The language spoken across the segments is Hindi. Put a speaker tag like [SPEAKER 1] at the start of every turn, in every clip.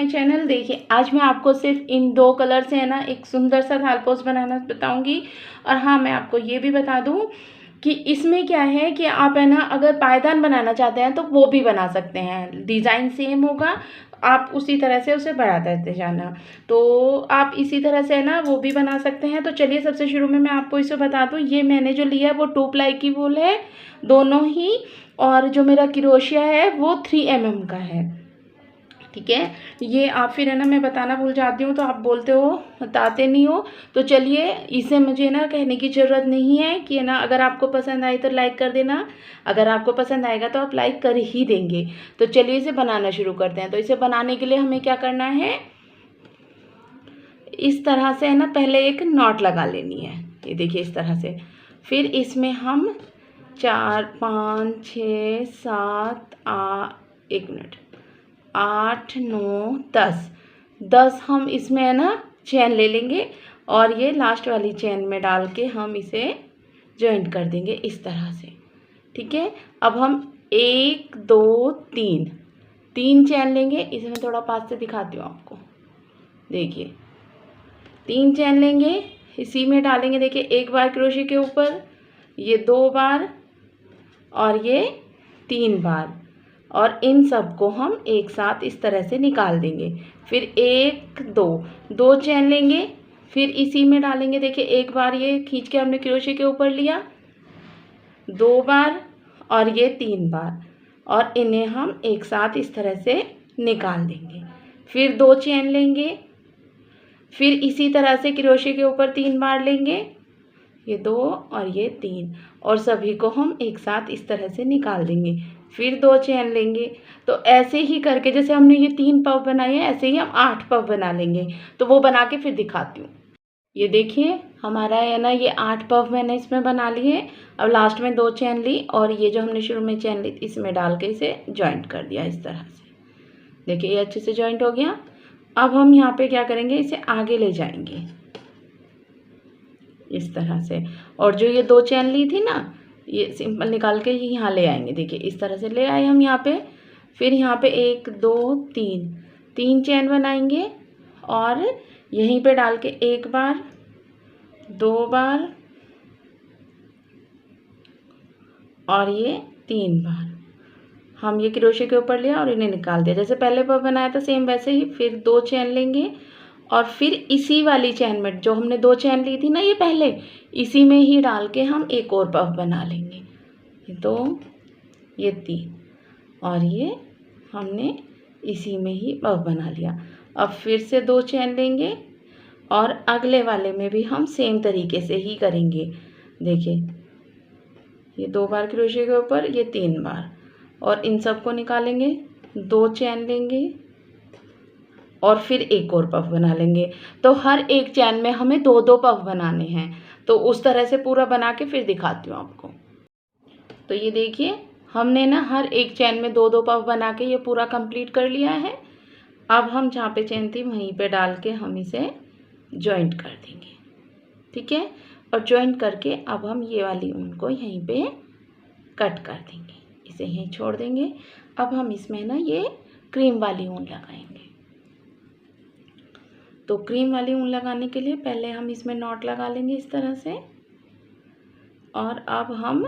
[SPEAKER 1] चैनल। देखिए आज मैं आपको सिर्फ इन 2 कलर से है ना एक सुंदर सा थालपोस बनाना बताऊंगी। और हाँ, मैं आपको ये भी बता दूं कि इसमें क्या है कि आप है ना अगर पायदान बनाना चाहते हैं तो वो भी बना सकते हैं। डिज़ाइन सेम होगा, आप उसी तरह से उसे बढ़ाते रहते जाना। तो आप इसी तरह से है ना वो भी बना सकते हैं। तो चलिए सबसे शुरू में मैं आपको इसे बता दूं। ये मैंने जो लिया वो 2 प्लाई की वूल है दोनों ही, और जो मेरा क्रोशिया है वो 3 mm का है। ठीक है, ये आप फिर है ना मैं बताना भूल जाती हूँ तो आप बोलते हो बताते नहीं हो। तो चलिए इसे मुझे ना कहने की ज़रूरत नहीं है कि है ना अगर आपको पसंद आई तो लाइक कर देना, अगर आपको पसंद आएगा तो आप लाइक कर ही देंगे। तो चलिए इसे बनाना शुरू करते हैं। तो इसे बनाने के लिए हमें क्या करना है, इस तरह से है ना पहले एक नॉट लगा लेनी है। ये देखिए इस तरह से। फिर इसमें हम 4 5 6 7 1 मिनट 8 9 10 हम इसमें है ना चैन ले लेंगे और ये लास्ट वाली चैन में डाल के हम इसे जॉइंट कर देंगे इस तरह से। ठीक है, अब हम 1 2 3 चैन लेंगे। इसे मैं थोड़ा पास से दिखाती हूँ आपको। देखिए 3 चैन लेंगे, इसी में डालेंगे। देखिए एक बार क्रोशे के ऊपर, ये 2 बार और ये 3 बार, और इन सब को हम एक साथ इस तरह से निकाल देंगे। फिर 1 2 चैन लेंगे, फिर इसी में डालेंगे। देखिए एक बार ये खींच के हमने क्रोशे के ऊपर लिया, 2 बार और ये 3 बार, और इन्हें हम एक साथ इस तरह से निकाल देंगे। फिर 2 चैन लेंगे, फिर इसी तरह से क्रोशे के ऊपर 3 बार लेंगे, ये 2 और ये 3, और सभी को हम एक साथ इस तरह से निकाल देंगे। फिर 2 चैन लेंगे। तो ऐसे ही करके जैसे हमने ये 3 पफ बनाए हैं ऐसे ही हम 8 पफ बना लेंगे। तो वो बना के फिर दिखाती हूँ। ये देखिए हमारा है ना ये 8 पफ मैंने इसमें बना लिए। अब लास्ट में 2 चैन ली और ये जो हमने शुरू में चैन ली इसमें डाल के इसे जॉइंट कर दिया इस तरह से। देखिए ये अच्छे से जॉइंट हो गया। अब हम यहाँ पे क्या करेंगे, इसे आगे ले जाएंगे इस तरह से, और जो ये 2 चैन ली थी ना ये सिंपल निकाल के यहाँ ले आएंगे। देखिए इस तरह से ले आए हम यहाँ पे। फिर यहाँ पे 1 2 3 चैन बनाएंगे और यहीं पे डाल के 1 बार 2 बार और ये 3 बार हम ये क्रोशे के ऊपर लिया और इन्हें निकाल दिया। जैसे पहले पफ बनाया था सेम वैसे ही। फिर 2 चैन लेंगे और फिर इसी वाली चैन में जो हमने 2 चैन ली थी ना ये पहले, इसी में ही डाल के हम एक और पफ बना लेंगे। ये 2 ये 3 और ये हमने इसी में ही पफ बना लिया। अब फिर से 2 चैन लेंगे और अगले वाले में भी हम सेम तरीके से ही करेंगे। देखिए ये 2 बार क्रोशे के ऊपर, ये 3 बार, और इन सब को निकालेंगे। 2 चैन लेंगे और फिर एक और पफ बना लेंगे। तो हर एक चैन में हमें 2 पफ बनाने हैं। तो उस तरह से पूरा बना के फिर दिखाती हूँ आपको। तो ये देखिए हमने ना हर एक चैन में 2 पफ बना के ये पूरा कंप्लीट कर लिया है। अब हम जहाँ पे चैन थी वहीं पे डाल के हम इसे जॉइंट कर देंगे। ठीक है, और जॉइंट करके अब हम ये वाली ऊन को यहीं पे कट कर देंगे, इसे यहीं छोड़ देंगे। अब हम इसमें ना ये क्रीम वाली ऊन लगाएंगे। तो क्रीम वाली ऊन लगाने के लिए पहले हम इसमें नॉट लगा लेंगे इस तरह से, और अब हम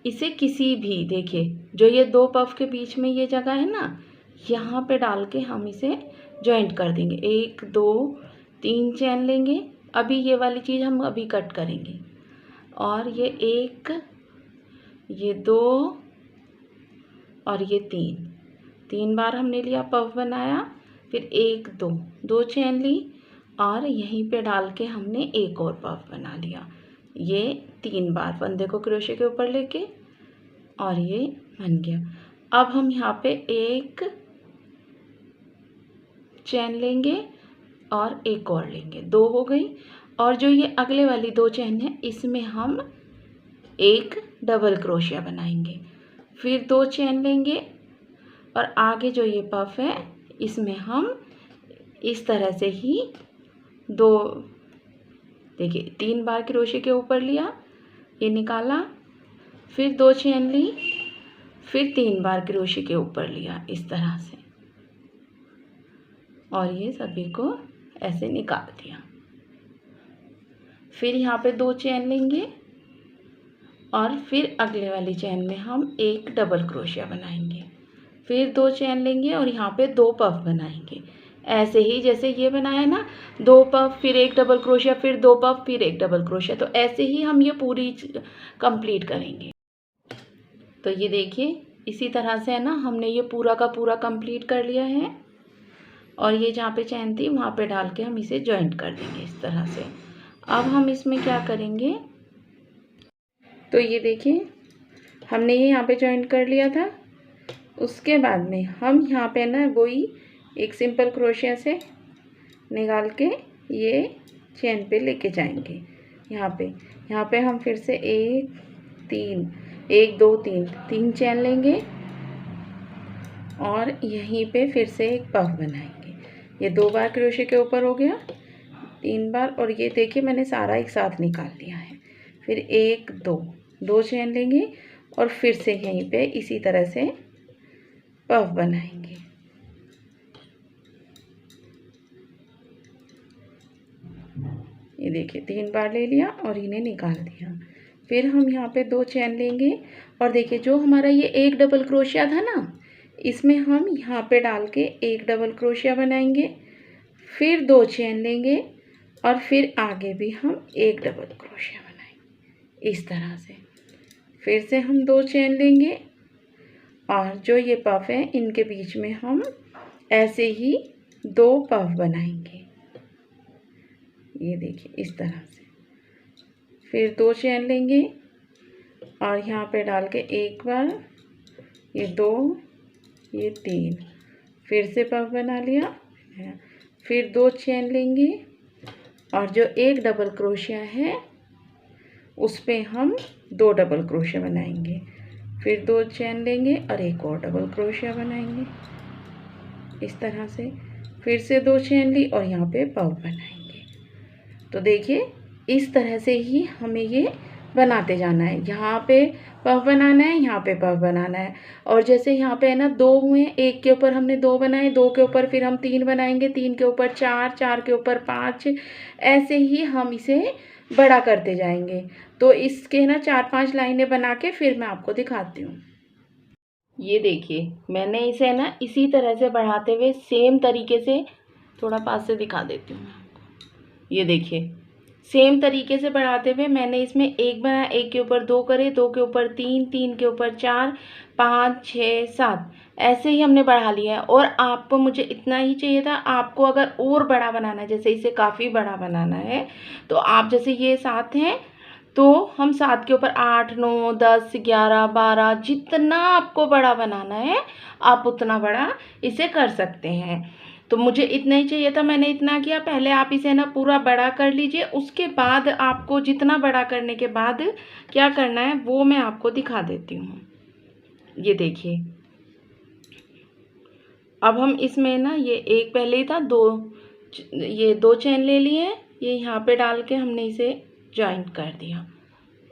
[SPEAKER 1] इसे किसी भी, देखिए जो ये 2 पफ के बीच में ये जगह है ना यहाँ पे डाल के हम इसे जॉइंट कर देंगे। 1 2 3 चैन लेंगे। अभी ये वाली चीज़ हम अभी कट करेंगे, और ये 1 ये 2 और ये 3 बार हमने लिया पफ बनाया। फिर 1 2 चैन ली और यहीं पे डाल के हमने एक और पफ बना लिया। ये 3 बार फंदे को क्रोशे के ऊपर लेके, और ये बन गया। अब हम यहाँ पे 1 चैन लेंगे और एक और लेंगे, 2 हो गई। और जो ये अगले वाली 2 चैन है इसमें हम एक डबल क्रोशिया बनाएंगे। फिर 2 चैन लेंगे और आगे जो ये पफ है इसमें हम इस तरह से ही 2, देखिए 3 बार क्रोशे के ऊपर लिया, ये निकाला, फिर 2 चैन ली, फिर 3 बार क्रोशे के ऊपर लिया इस तरह से। और ये सभी को ऐसे निकाल दिया। फिर यहाँ पे 2 चेन लेंगे और फिर अगले वाली चेन में हम एक डबल क्रोशिया बनाएंगे, फिर 2 चेन लेंगे और यहाँ पे 2 पफ बनाएंगे। ऐसे ही जैसे ये बनाया ना, 2 पफ फिर एक डबल क्रोशिया फिर 2 पफ फिर एक डबल क्रोशिया, तो ऐसे ही हम ये पूरी कंप्लीट करेंगे। तो ये देखिए इसी तरह से है ना, हमने ये पूरा का पूरा कंप्लीट कर लिया है। और ये जहाँ पे चैन थी वहाँ पे डाल के हम इसे जॉइंट कर देंगे इस तरह से। अब हम इसमें क्या करेंगे, तो ये देखिए हमने ये यहाँ पे जॉइंट कर लिया था। उसके बाद में हम यहाँ पे ना वही एक सिंपल क्रोशिया से निकाल के ये चेन पे लेके जाएंगे। यहाँ पे हम फिर से 1 2 3 चेन लेंगे और यहीं पे फिर से एक पफ बनाएंगे। ये 2 बार क्रोशिया के ऊपर हो गया, 3 बार, और ये देखिए मैंने सारा एक साथ निकाल लिया है। फिर 1 2 चेन लेंगे और फिर से यहीं पे इसी तरह से पफ बनाएंगे। ये देखिए 3 बार ले लिया और इन्हें निकाल दिया। फिर हम यहाँ पे 2 चेन लेंगे और देखिए जो हमारा ये एक डबल क्रोशिया था ना, इसमें हम यहाँ पे डाल के एक डबल क्रोशिया बनाएंगे, फिर 2 चेन लेंगे और फिर आगे भी हम एक डबल क्रोशिया बनाएंगे इस तरह से। फिर से हम 2 चेन लेंगे और जो ये पफ है इनके बीच में हम ऐसे ही 2 पफ बनाएंगे। ये देखिए इस तरह से। फिर 2 चेन लेंगे और यहाँ पे डाल के एक बार, ये 2 ये 3, फिर से पफ बना लिया। फिर 2 चेन लेंगे और जो एक डबल क्रोशिया है उस पे हम 2 डबल क्रोशिया बनाएंगे। फिर 2 चेन लेंगे और एक और डबल क्रोशिया बनाएंगे इस तरह से। फिर से 2 चेन ली और यहाँ पे पफ बनाएंगे। तो देखिए इस तरह से ही हमें ये बनाते जाना है। यहाँ पे पफ बनाना है, यहाँ पे पफ बनाना है। और जैसे यहाँ पे है ना 2 हुए, एक के ऊपर हमने 2 बनाए, 2 के ऊपर फिर हम 3 बनाएंगे, 3 के ऊपर 4, 4 के ऊपर 5, ऐसे ही हम इसे बड़ा करते जाएंगे। तो इसके ना 4-5 लाइनें बना के फिर मैं आपको दिखाती हूँ। ये देखिए मैंने इसे ना इसी तरह से बढ़ाते हुए सेम तरीके से, थोड़ा पास से दिखा देती हूँ मैं आपको। ये देखिए सेम तरीके से बढ़ाते हुए मैंने इसमें एक बनाया, एक के ऊपर 2 करे, 2 के ऊपर 3, 3 के ऊपर 4, 5, 6, 7, ऐसे ही हमने बढ़ा लिया है। और आपको मुझे इतना ही चाहिए था। आपको अगर और बड़ा बनाना है, जैसे इसे काफ़ी बड़ा बनाना है, तो आप जैसे ये 7 हैं तो हम 7 के ऊपर 8, 9, 10, 11, 12, जितना आपको बड़ा बनाना है आप उतना बड़ा इसे कर सकते हैं। तो मुझे इतना ही चाहिए था, मैंने इतना किया। पहले आप इसे ना पूरा बड़ा कर लीजिए, उसके बाद आपको जितना बड़ा करने के बाद क्या करना है वो मैं आपको दिखा देती हूँ। ये देखिए अब हम इसमें ना ये एक पहले ही था, 2 चेन ले लिए, ये यहाँ पे डाल के हमने इसे जॉइंट कर दिया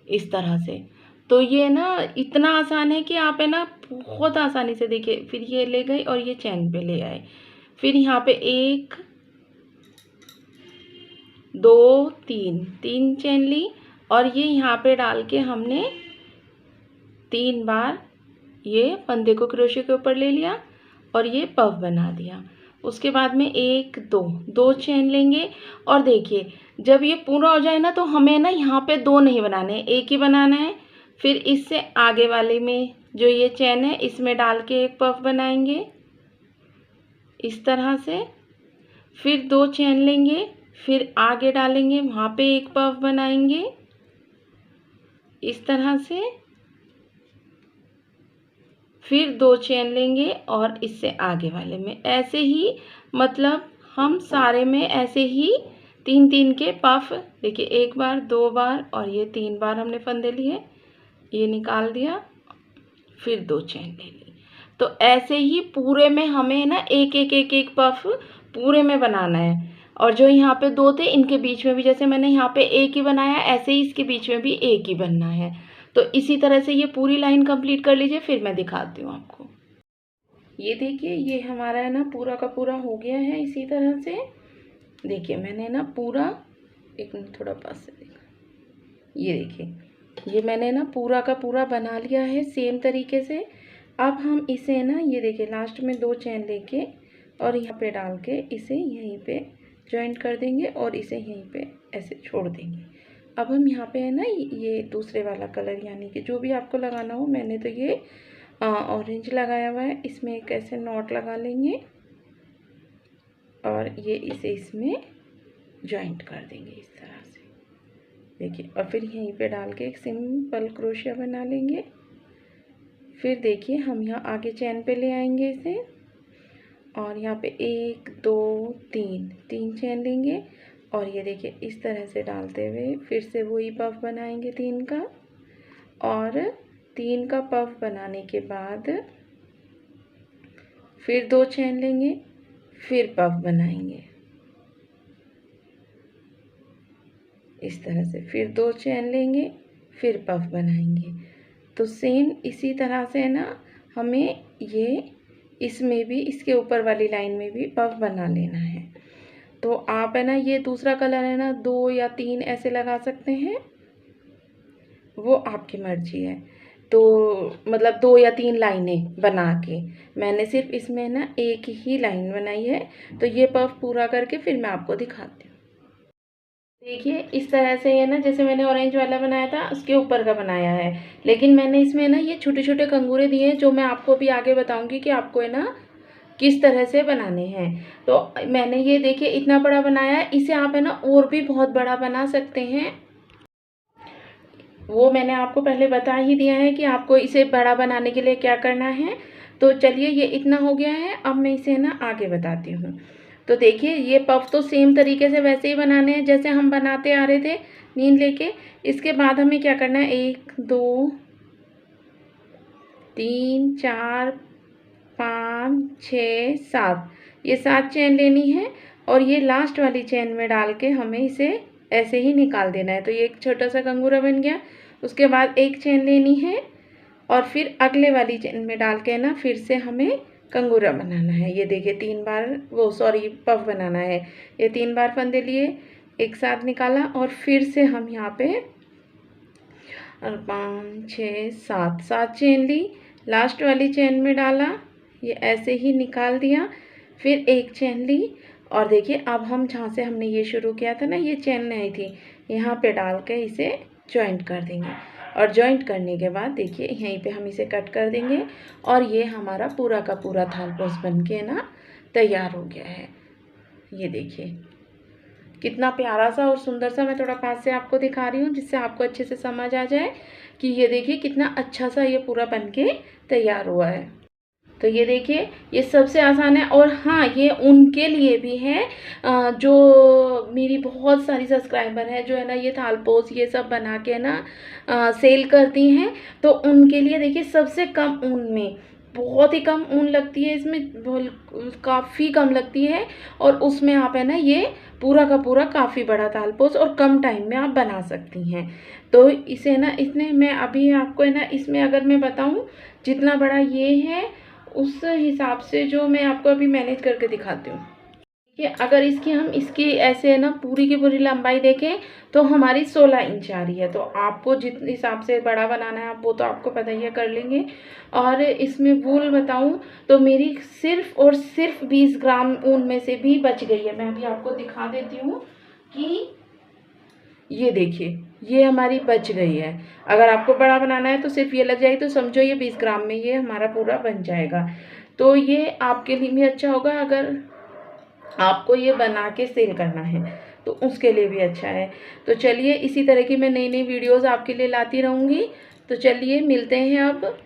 [SPEAKER 1] इस तरह से। तो ये ना इतना आसान है कि आप है ना बहुत आसानी से, देखिए फिर ये ले गए और ये चेन पे ले आए। फिर यहाँ पे 1 2 3 चेन ली और ये यहाँ पे डाल के हमने 3 बार ये फंदे को क्रोशे के ऊपर ले लिया और ये पफ बना दिया। उसके बाद में 1 2 चेन लेंगे और देखिए जब ये पूरा हो जाए ना तो हमें ना यहाँ पे 2 नहीं बनाने, एक ही बनाना है। फिर इससे आगे वाले में जो ये चेन है इसमें डाल के एक पफ बनाएंगे इस तरह से। फिर 2 चेन लेंगे, फिर आगे डालेंगे, वहाँ पे एक पफ बनाएंगे इस तरह से। फिर 2 चेन लेंगे और इससे आगे वाले में ऐसे ही, मतलब हम सारे में ऐसे ही 3 के पफ, देखिए 1 बार 2 बार और ये 3 बार हमने फंदे लिए, ये निकाल दिया, फिर 2 चेन ले ली। तो ऐसे ही पूरे में हमें ना एक पफ पूरे में बनाना है। और जो यहाँ पे 2 थे इनके बीच में भी जैसे मैंने यहाँ पे एक ही बनाया, ऐसे ही इसके बीच में भी एक ही बनना है। तो इसी तरह से ये पूरी लाइन कंप्लीट कर लीजिए, फिर मैं दिखाती हूँ आपको। ये देखिए ये हमारा है ना पूरा का पूरा हो गया है। इसी तरह से देखिए मैंने ना पूरा, एक मिनट थोड़ा पास से देखा, ये देखिए ये मैंने ना पूरा का पूरा बना लिया है सेम तरीके से। अब हम इसे ना ये देखिए लास्ट में 2 चेन लेके और यहाँ पे डाल के इसे यहीं पे जॉइंट कर देंगे और इसे यहीं पे ऐसे छोड़ देंगे। अब हम यहाँ पे है ना ये दूसरे वाला कलर यानी कि जो भी आपको लगाना हो, मैंने तो ये ऑरेंज लगाया हुआ है, इसमें एक ऐसे नॉट लगा लेंगे और ये इसे इसमें जॉइंट कर देंगे इस तरह से देखिए। और फिर यहीं पे डाल के एक सिंपल क्रोशिया बना लेंगे। फिर देखिए हम यहाँ आगे चैन पे ले आएंगे इसे और यहाँ पे 1 2 3 चैन लेंगे और ये देखिए इस तरह से डालते हुए फिर से वही पफ बनाएंगे 3 का। और 3 का पफ बनाने के बाद फिर 2 चैन लेंगे, फिर पफ बनाएंगे इस तरह से, फिर 2 चैन लेंगे, फिर पफ बनाएंगे। तो सेम इसी तरह से ना हमें ये इसमें भी, इसके ऊपर वाली लाइन में भी पफ बना लेना है। तो आप है ना ये दूसरा कलर है ना 2 या 3 ऐसे लगा सकते हैं, वो आपकी मर्जी है। तो मतलब 2 या 3 लाइनें बना के, मैंने सिर्फ इसमें ना एक ही लाइन बनाई है। तो ये पफ पूरा करके फिर मैं आपको दिखाती हूँ। देखिए इस तरह से है ना, जैसे मैंने ऑरेंज वाला बनाया था उसके ऊपर का बनाया है, लेकिन मैंने इसमें ना ये छोटे छोटे कंगूरे दिए हैं जो मैं आपको भी आगे बताऊंगी कि आपको है ना किस तरह से बनाने हैं। तो मैंने ये देखिए इतना बड़ा बनाया है, इसे आप है ना और भी बहुत बड़ा बना सकते हैं। वो मैंने आपको पहले बता ही दिया है कि आपको इसे बड़ा बनाने के लिए क्या करना है। तो चलिए ये इतना हो गया है, अब मैं इसे ना आगे बताती हूँ। तो देखिए ये पफ तो सेम तरीके से वैसे ही बनाने हैं जैसे हम बनाते आ रहे थे नींद लेके। इसके बाद हमें क्या करना है, 1 2 3 4 5 6 7, ये 7 चेन लेनी है और ये लास्ट वाली चेन में डाल के हमें इसे ऐसे ही निकाल देना है। तो ये एक छोटा सा कंगूरा बन गया। उसके बाद एक चेन लेनी है और फिर अगले वाली चेन में डाल के ना फिर से हमें कंगूरा बनाना है। ये देखिए 3 बार पफ बनाना है। ये 3 बार फंदे लिए, एक साथ निकाला और फिर से हम यहाँ पे 5 6 7 चेन ली, लास्ट वाली चेन में डाला, ये ऐसे ही निकाल दिया, फिर एक चेन ली और देखिए अब हम जहाँ से हमने ये शुरू किया था ना, ये चेन नहीं थी, यहाँ पे डाल के इसे जॉइंट कर देंगे। और जॉइंट करने के बाद देखिए यहीं पे हम इसे कट कर देंगे और ये हमारा पूरा का पूरा थालपोस बन के ना तैयार हो गया है। ये देखिए कितना प्यारा सा और सुंदर सा, मैं थोड़ा पास से आपको दिखा रही हूँ जिससे आपको अच्छे से समझ आ जाए कि ये देखिए कितना अच्छा सा ये पूरा बन के तैयार हुआ है। तो ये देखिए ये सबसे आसान है। और हाँ ये उनके लिए भी है जो मेरी बहुत सारी सब्सक्राइबर है जो है ना ये थालपोस ये सब बना के ना सेल करती हैं। तो उनके लिए देखिए सबसे कम ऊन में, बहुत ही कम ऊन लगती है इसमें, काफ़ी कम लगती है और उसमें आप है ना ये पूरा का पूरा काफ़ी बड़ा थालपोस और कम टाइम में आप बना सकती हैं। तो इसे ना इसने मैं अभी आपको है ना इसमें अगर मैं बताऊं जितना बड़ा ये है उस हिसाब से जो मैं आपको अभी मैनेज करके दिखाती हूँ कि अगर इसकी ऐसे ना पूरी की पूरी लंबाई देखें तो हमारी 16 इंच आ रही है। तो आपको जिस हिसाब से बड़ा बनाना है आप वो तो आपको पता ही है, कर लेंगे। और इसमें वूल बताऊं तो मेरी सिर्फ और सिर्फ 20 ग्राम ऊन में से भी बच गई है। मैं अभी आपको दिखा देती हूँ कि ये देखिए ये हमारी बच गई है। अगर आपको बड़ा बनाना है तो सिर्फ ये लग जाएगी, तो समझो ये 20 ग्राम में ये हमारा पूरा बन जाएगा। तो ये आपके लिए भी अच्छा होगा, अगर आपको ये बना के सेल करना है तो उसके लिए भी अच्छा है। तो चलिए इसी तरह की मैं नई नई वीडियोस आपके लिए लाती रहूँगी। तो चलिए मिलते हैं अब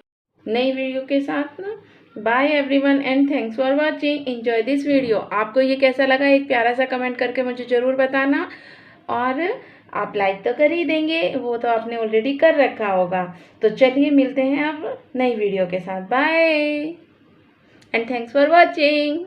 [SPEAKER 1] नई वीडियो के साथ ना। Bye everyone and thanks for watching, enjoy this video. आपको ये कैसा लगा एक प्यारा सा कमेंट करके मुझे ज़रूर बताना। और आप लाइक तो कर ही देंगे, वो तो आपने ऑलरेडी कर रखा होगा। तो चलिए मिलते हैं अब नई वीडियो के साथ। Bye and thanks for watching.